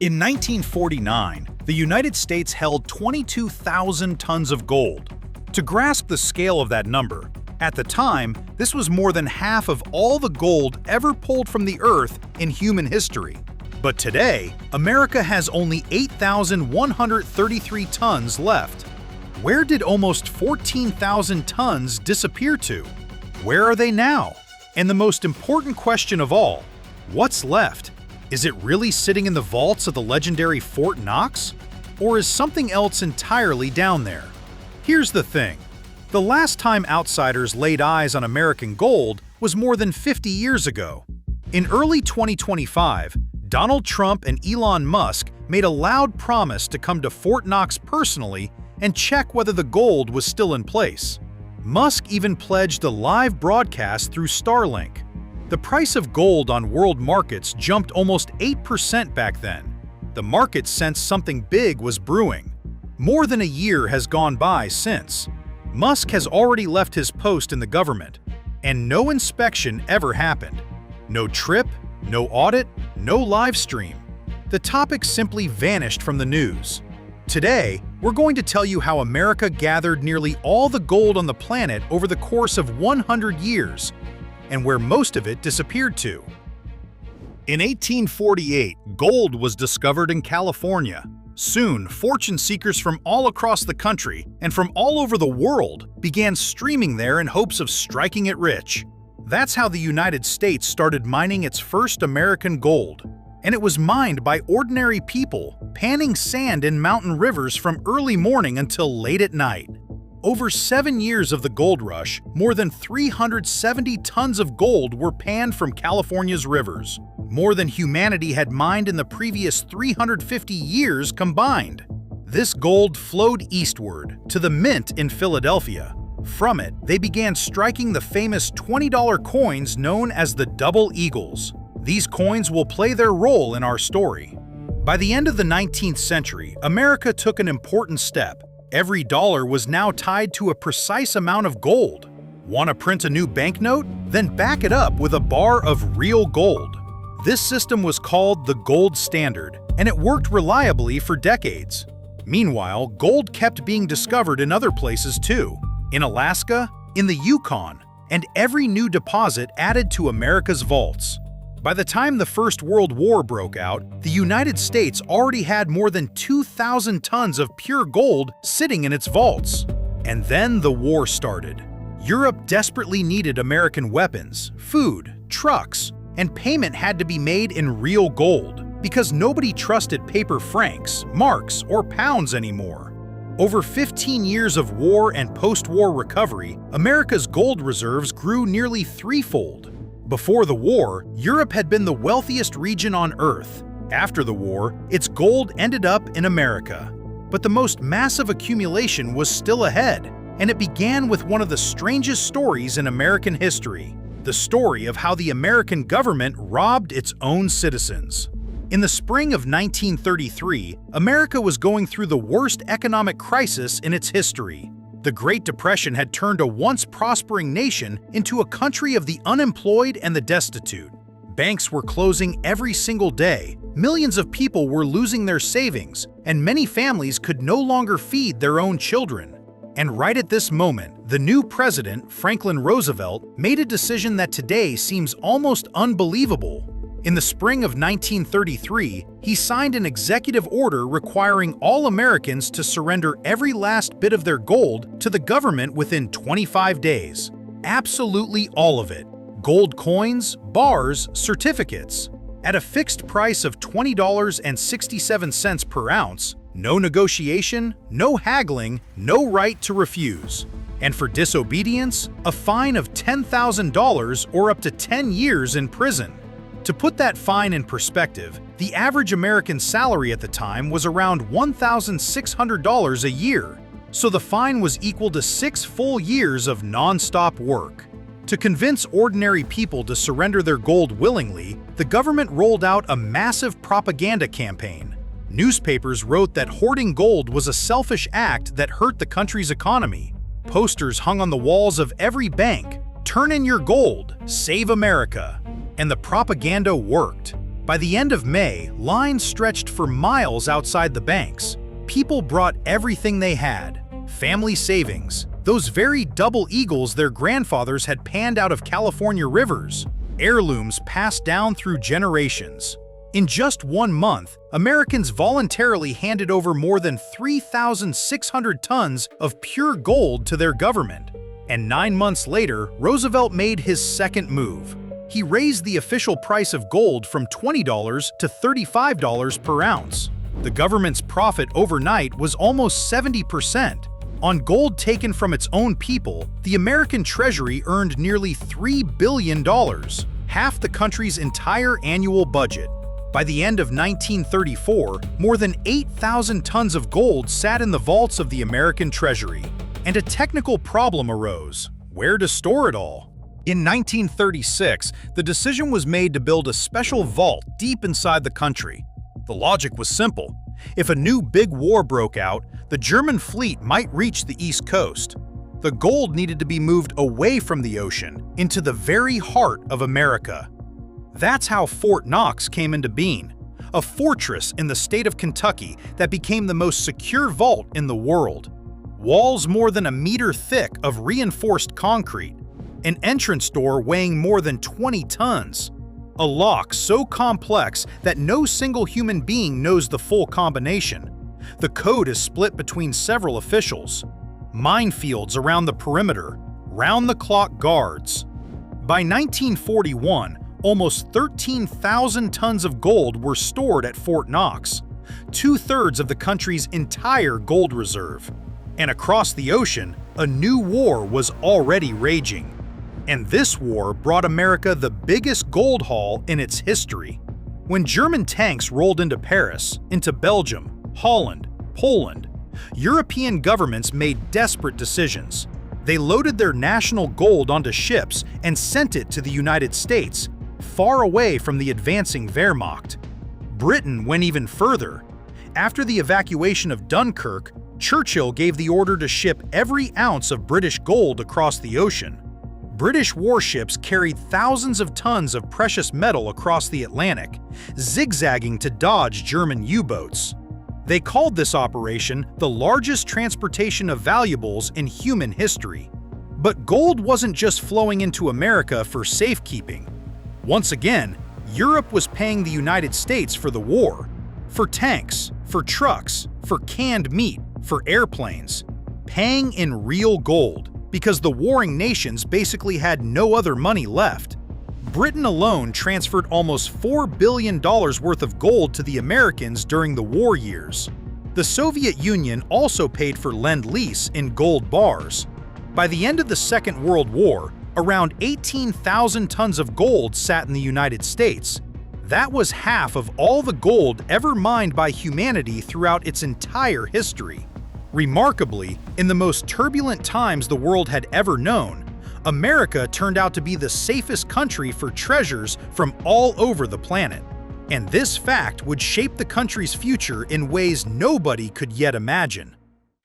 In 1949, the United States held 22,000 tons of gold. To grasp the scale of that number, at the time, this was more than half of all the gold ever pulled from the Earth in human history. But today, America has only 8,133 tons left. Where did almost 14,000 tons disappear to? Where are they now? And the most important question of all, what's left? Is it really sitting in the vaults of the legendary Fort Knox? Or is something else entirely down there? Here's the thing. The last time outsiders laid eyes on American gold was more than 50 years ago. In early 2025, Donald Trump and Elon Musk made a loud promise to come to Fort Knox personally and check whether the gold was still in place. Musk even pledged a live broadcast through Starlink. The price of gold on world markets jumped almost 8% back then. The market sensed something big was brewing. More than a year has gone by since. Musk has already left his post in the government, and no inspection ever happened. No trip, no audit, no live stream. The topic simply vanished from the news. Today, we're going to tell you how America gathered nearly all the gold on the planet over the course of 100 years, and where most of it disappeared to. In 1848, gold was discovered in California. Soon, fortune seekers from all across the country and from all over the world began streaming there in hopes of striking it rich. That's how the United States started mining its first American gold. And it was mined by ordinary people, panning sand in mountain rivers from early morning until late at night. Over 7 years of the gold rush, more than 370 tons of gold were panned from California's rivers, more than humanity had mined in the previous 350 years combined. This gold flowed eastward, to the mint in Philadelphia. From it, they began striking the famous $20 coins known as the Double Eagles. These coins will play their role in our story. By the end of the 19th century, America took an important step. Every dollar was now tied to a precise amount of gold. Want to print a new banknote? Then back it up with a bar of real gold. This system was called the gold standard, and it worked reliably for decades. Meanwhile, gold kept being discovered in other places too. In Alaska, in the Yukon, and every new deposit added to America's vaults. By the time the First World War broke out, the United States already had more than 2,000 tons of pure gold sitting in its vaults. And then the war started. Europe desperately needed American weapons, food, trucks, and payment had to be made in real gold because nobody trusted paper francs, marks, or pounds anymore. Over 15 years of war and post-war recovery, America's gold reserves grew nearly threefold. Before the war, Europe had been the wealthiest region on Earth. After the war, its gold ended up in America. But the most massive accumulation was still ahead, and it began with one of the strangest stories in American history, the story of how the American government robbed its own citizens. In the spring of 1933, America was going through the worst economic crisis in its history. The Great Depression had turned a once prospering nation into a country of the unemployed and the destitute. Banks were closing every single day, millions of people were losing their savings, and many families could no longer feed their own children. And right at this moment, the new president, Franklin Roosevelt, made a decision that today seems almost unbelievable. In the spring of 1933, he signed an executive order requiring all Americans to surrender every last bit of their gold to the government within 25 days. Absolutely all of it. Gold coins, bars, certificates. At a fixed price of $20.67 per ounce, no negotiation, no haggling, no right to refuse. And for disobedience, a fine of $10,000 or up to 10 years in prison. To put that fine in perspective, the average American salary at the time was around $1,600 a year, so the fine was equal to 6 full years of non-stop work. To convince ordinary people to surrender their gold willingly, the government rolled out a massive propaganda campaign. Newspapers wrote that hoarding gold was a selfish act that hurt the country's economy. Posters hung on the walls of every bank, "Turn in your gold, save America." And the propaganda worked. By the end of May, lines stretched for miles outside the banks. People brought everything they had: family savings, those very double eagles their grandfathers had panned out of California rivers, heirlooms passed down through generations. In just 1 month, Americans voluntarily handed over more than 3,600 tons of pure gold to their government. And 9 months later, Roosevelt made his second move. He raised the official price of gold from $20 to $35 per ounce. The government's profit overnight was almost 70%. On gold taken from its own people, the American Treasury earned nearly $3 billion, half the country's entire annual budget. By the end of 1934, more than 8,000 tons of gold sat in the vaults of the American Treasury. And a technical problem arose: where to store it all? In 1936, the decision was made to build a special vault deep inside the country. The logic was simple. If a new big war broke out, the German fleet might reach the East Coast. The gold needed to be moved away from the ocean, into the very heart of America. That's how Fort Knox came into being, a fortress in the state of Kentucky that became the most secure vault in the world. Walls more than a meter thick of reinforced concrete, an entrance door weighing more than 20 tons, a lock so complex that no single human being knows the full combination. The code is split between several officials. Minefields around the perimeter, round-the-clock guards. By 1941, almost 13,000 tons of gold were stored at Fort Knox, 2/3 of the country's entire gold reserve. And across the ocean, a new war was already raging. And this war brought America the biggest gold haul in its history. When German tanks rolled into Paris, into Belgium, Holland, Poland, European governments made desperate decisions. They loaded their national gold onto ships and sent it to the United States, far away from the advancing Wehrmacht. Britain went even further. After the evacuation of Dunkirk, Churchill gave the order to ship every ounce of British gold across the ocean. British warships carried thousands of tons of precious metal across the Atlantic, zigzagging to dodge German U-boats. They called this operation the largest transportation of valuables in human history. But gold wasn't just flowing into America for safekeeping. Once again, Europe was paying the United States for the war. For tanks, for trucks, for canned meat, for airplanes. Paying in real gold, because the warring nations basically had no other money left. Britain alone transferred almost $4 billion worth of gold to the Americans during the war years. The Soviet Union also paid for Lend-Lease in gold bars. By the end of the Second World War, around 18,000 tons of gold sat in the United States. That was half of all the gold ever mined by humanity throughout its entire history. Remarkably, in the most turbulent times the world had ever known, America turned out to be the safest country for treasures from all over the planet. And this fact would shape the country's future in ways nobody could yet imagine.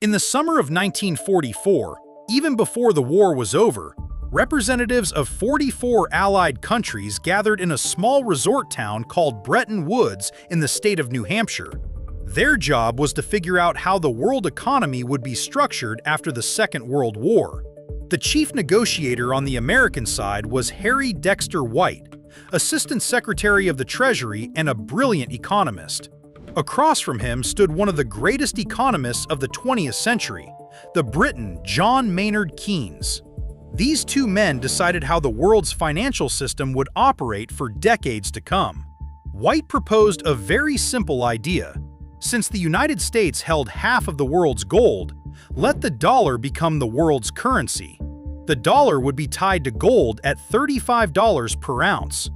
In the summer of 1944, even before the war was over, representatives of 44 Allied countries gathered in a small resort town called Bretton Woods in the state of New Hampshire. Their job was to figure out how the world economy would be structured after the Second World War. The chief negotiator on the American side was Harry Dexter White, Assistant Secretary of the Treasury and a brilliant economist. Across from him stood one of the greatest economists of the 20th century, the Briton John Maynard Keynes. These two men decided how the world's financial system would operate for decades to come. White proposed a very simple idea. Since the United States held half of the world's gold, let the dollar become the world's currency. The dollar would be tied to gold at $35 per ounce.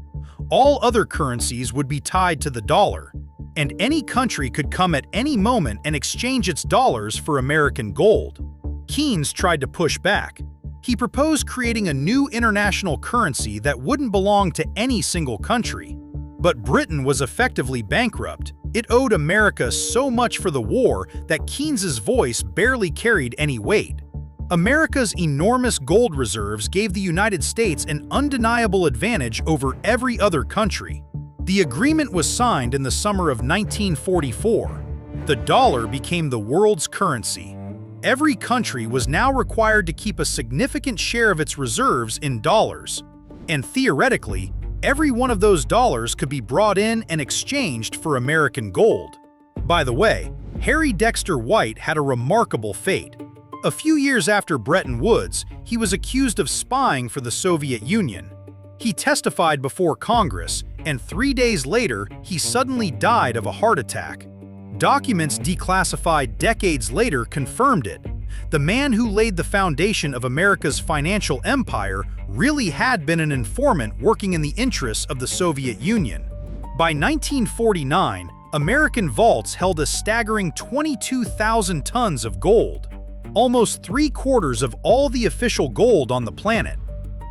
All other currencies would be tied to the dollar, and any country could come at any moment and exchange its dollars for American gold. Keynes tried to push back. He proposed creating a new international currency that wouldn't belong to any single country. But Britain was effectively bankrupt. It owed America so much for the war that Keynes's voice barely carried any weight. America's enormous gold reserves gave the United States an undeniable advantage over every other country. The agreement was signed in the summer of 1944. The dollar became the world's currency. Every country was now required to keep a significant share of its reserves in dollars. And theoretically, every one of those dollars could be brought in and exchanged for American gold. By the way, Harry Dexter White had a remarkable fate. A few years after Bretton Woods, he was accused of spying for the Soviet Union. He testified before Congress, and 3 days later, he suddenly died of a heart attack. Documents declassified decades later confirmed it. The man who laid the foundation of America's financial empire really had been an informant working in the interests of the Soviet Union. By 1949, American vaults held a staggering 22,000 tons of gold, almost 3/4 of all the official gold on the planet.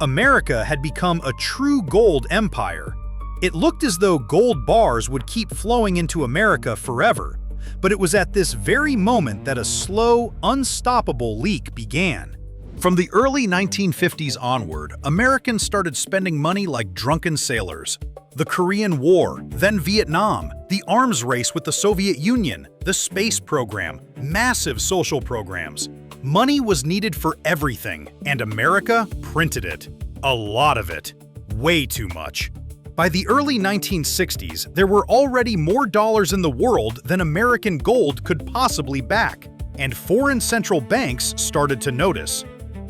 America had become a true gold empire. It looked as though gold bars would keep flowing into America forever, but it was at this very moment that a slow, unstoppable leak began. From the early 1950s onward, Americans started spending money like drunken sailors. The Korean War, then Vietnam, the arms race with the Soviet Union, the space program, massive social programs. Money was needed for everything, and America printed it. A lot of it. Way too much. By the early 1960s, there were already more dollars in the world than American gold could possibly back, and foreign central banks started to notice.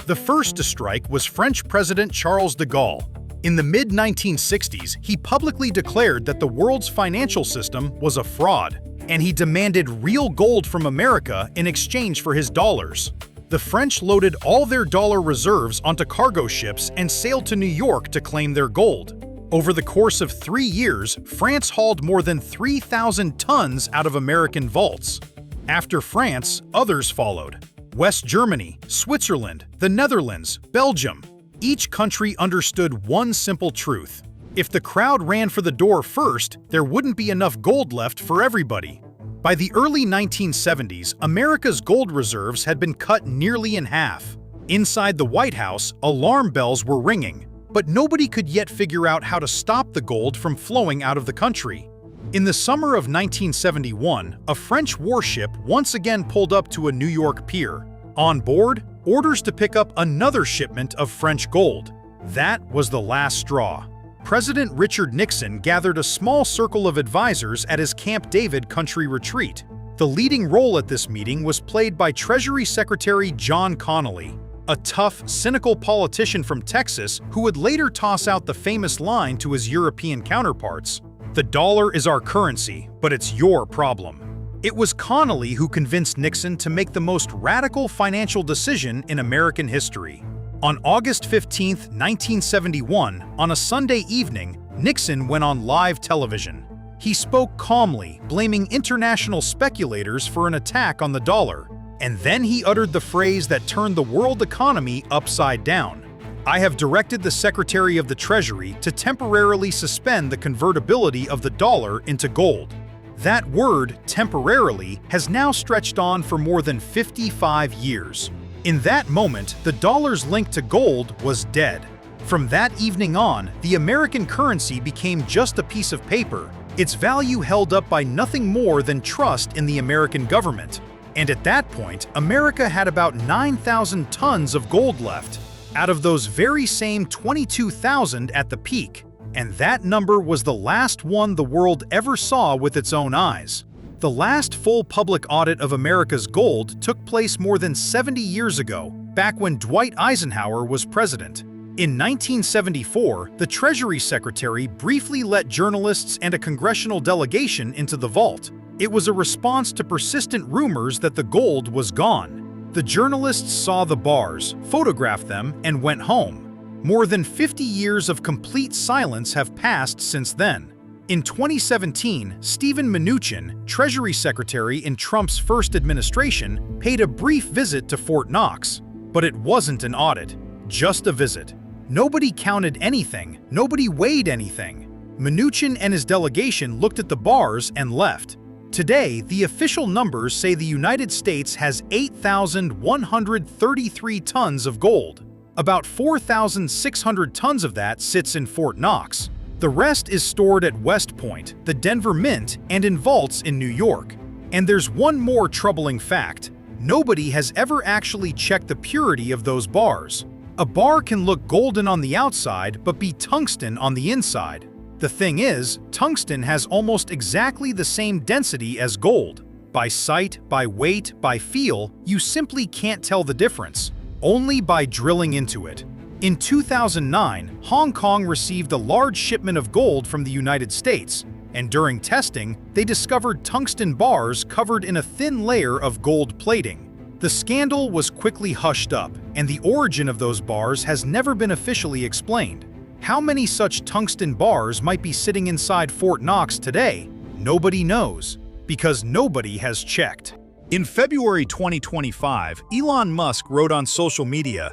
The first to strike was French President Charles de Gaulle. In the mid-1960s, he publicly declared that the world's financial system was a fraud, and he demanded real gold from America in exchange for his dollars. The French loaded all their dollar reserves onto cargo ships and sailed to New York to claim their gold. Over the course of 3 years, France hauled more than 3,000 tons out of American vaults. After France, others followed. West Germany, Switzerland, the Netherlands, Belgium. Each country understood one simple truth. If the crowd ran for the door first, there wouldn't be enough gold left for everybody. By the early 1970s, America's gold reserves had been cut nearly in half. Inside the White House, alarm bells were ringing, but nobody could yet figure out how to stop the gold from flowing out of the country. In the summer of 1971, a French warship once again pulled up to a New York pier. On board, orders to pick up another shipment of French gold. That was the last straw. President Richard Nixon gathered a small circle of advisors at his Camp David country retreat. The leading role at this meeting was played by Treasury Secretary John Connally, a tough, cynical politician from Texas who would later toss out the famous line to his European counterparts, "The dollar is our currency, but it's your problem." It was Connally who convinced Nixon to make the most radical financial decision in American history. On August 15, 1971, on a Sunday evening, Nixon went on live television. He spoke calmly, blaming international speculators for an attack on the dollar. And then he uttered the phrase that turned the world economy upside down. "I have directed the Secretary of the Treasury to temporarily suspend the convertibility of the dollar into gold." That word, temporarily, has now stretched on for more than 55 years. In that moment, the dollar's link to gold was dead. From that evening on, the American currency became just a piece of paper, its value held up by nothing more than trust in the American government. And at that point, America had about 9,000 tons of gold left, out of those very same 22,000 at the peak. And that number was the last one the world ever saw with its own eyes. The last full public audit of America's gold took place more than 70 years ago, back when Dwight Eisenhower was president. In 1974, the Treasury Secretary briefly let journalists and a congressional delegation into the vault. It was a response to persistent rumors that the gold was gone. The journalists saw the bars, photographed them, and went home. More than 50 years of complete silence have passed since then. In 2017, Steven Mnuchin, Treasury Secretary in Trump's first administration, paid a brief visit to Fort Knox. But it wasn't an audit, just a visit. Nobody counted anything, nobody weighed anything. Mnuchin and his delegation looked at the bars and left. Today, the official numbers say the United States has 8,133 tons of gold. About 4,600 tons of that sits in Fort Knox. The rest is stored at West Point, the Denver Mint, and in vaults in New York. And there's one more troubling fact. Nobody has ever actually checked the purity of those bars. A bar can look golden on the outside but be tungsten on the inside. The thing is, tungsten has almost exactly the same density as gold. By sight, by weight, by feel, you simply can't tell the difference, only by drilling into it. In 2009, Hong Kong received a large shipment of gold from the United States, and during testing, they discovered tungsten bars covered in a thin layer of gold plating. The scandal was quickly hushed up, and the origin of those bars has never been officially explained. How many such tungsten bars might be sitting inside Fort Knox today? Nobody knows, because nobody has checked. In February 2025, Elon Musk wrote on social media,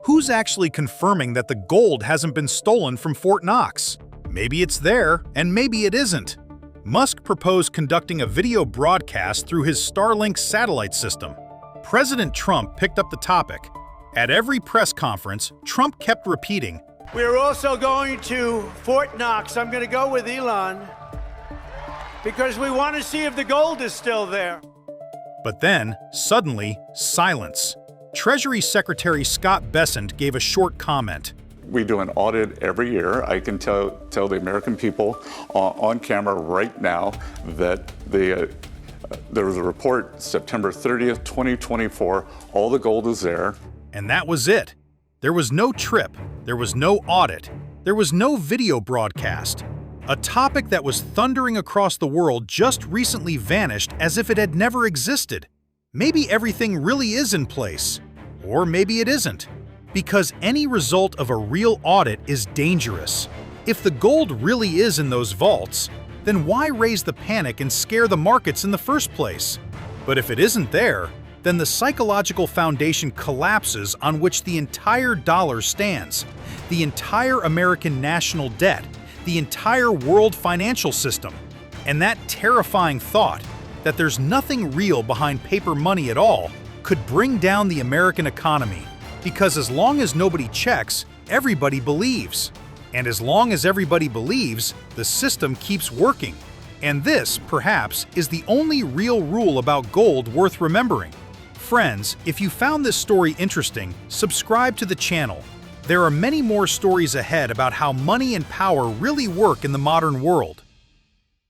"Who's actually confirming that the gold hasn't been stolen from Fort Knox? Maybe it's there, and maybe it isn't." Musk proposed conducting a video broadcast through his Starlink satellite system. President Trump picked up the topic. At every press conference, Trump kept repeating, "We're also going to Fort Knox. I'm going to go with Elon because we want to see if the gold is still there." But then, suddenly, silence. Treasury Secretary Scott Bessent gave a short comment. We do an audit every year. I can tell the American people on camera right now that there was a report September 30th, 2024. All the gold is there. And that was it. There was no trip, there was no audit, there was no video broadcast. A topic that was thundering across the world just recently vanished as if it had never existed. Maybe everything really is in place. Or maybe it isn't. Because any result of a real audit is dangerous. If the gold really is in those vaults, then why raise the panic and scare the markets in the first place? But if it isn't there, then the psychological foundation collapses on which the entire dollar stands, the entire American national debt, the entire world financial system. And that terrifying thought, that there's nothing real behind paper money at all, could bring down the American economy. Because as long as nobody checks, everybody believes. And as long as everybody believes, the system keeps working. And this, perhaps, is the only real rule about gold worth remembering. Friends, if you found this story interesting, subscribe to the channel. There are many more stories ahead about how money and power really work in the modern world.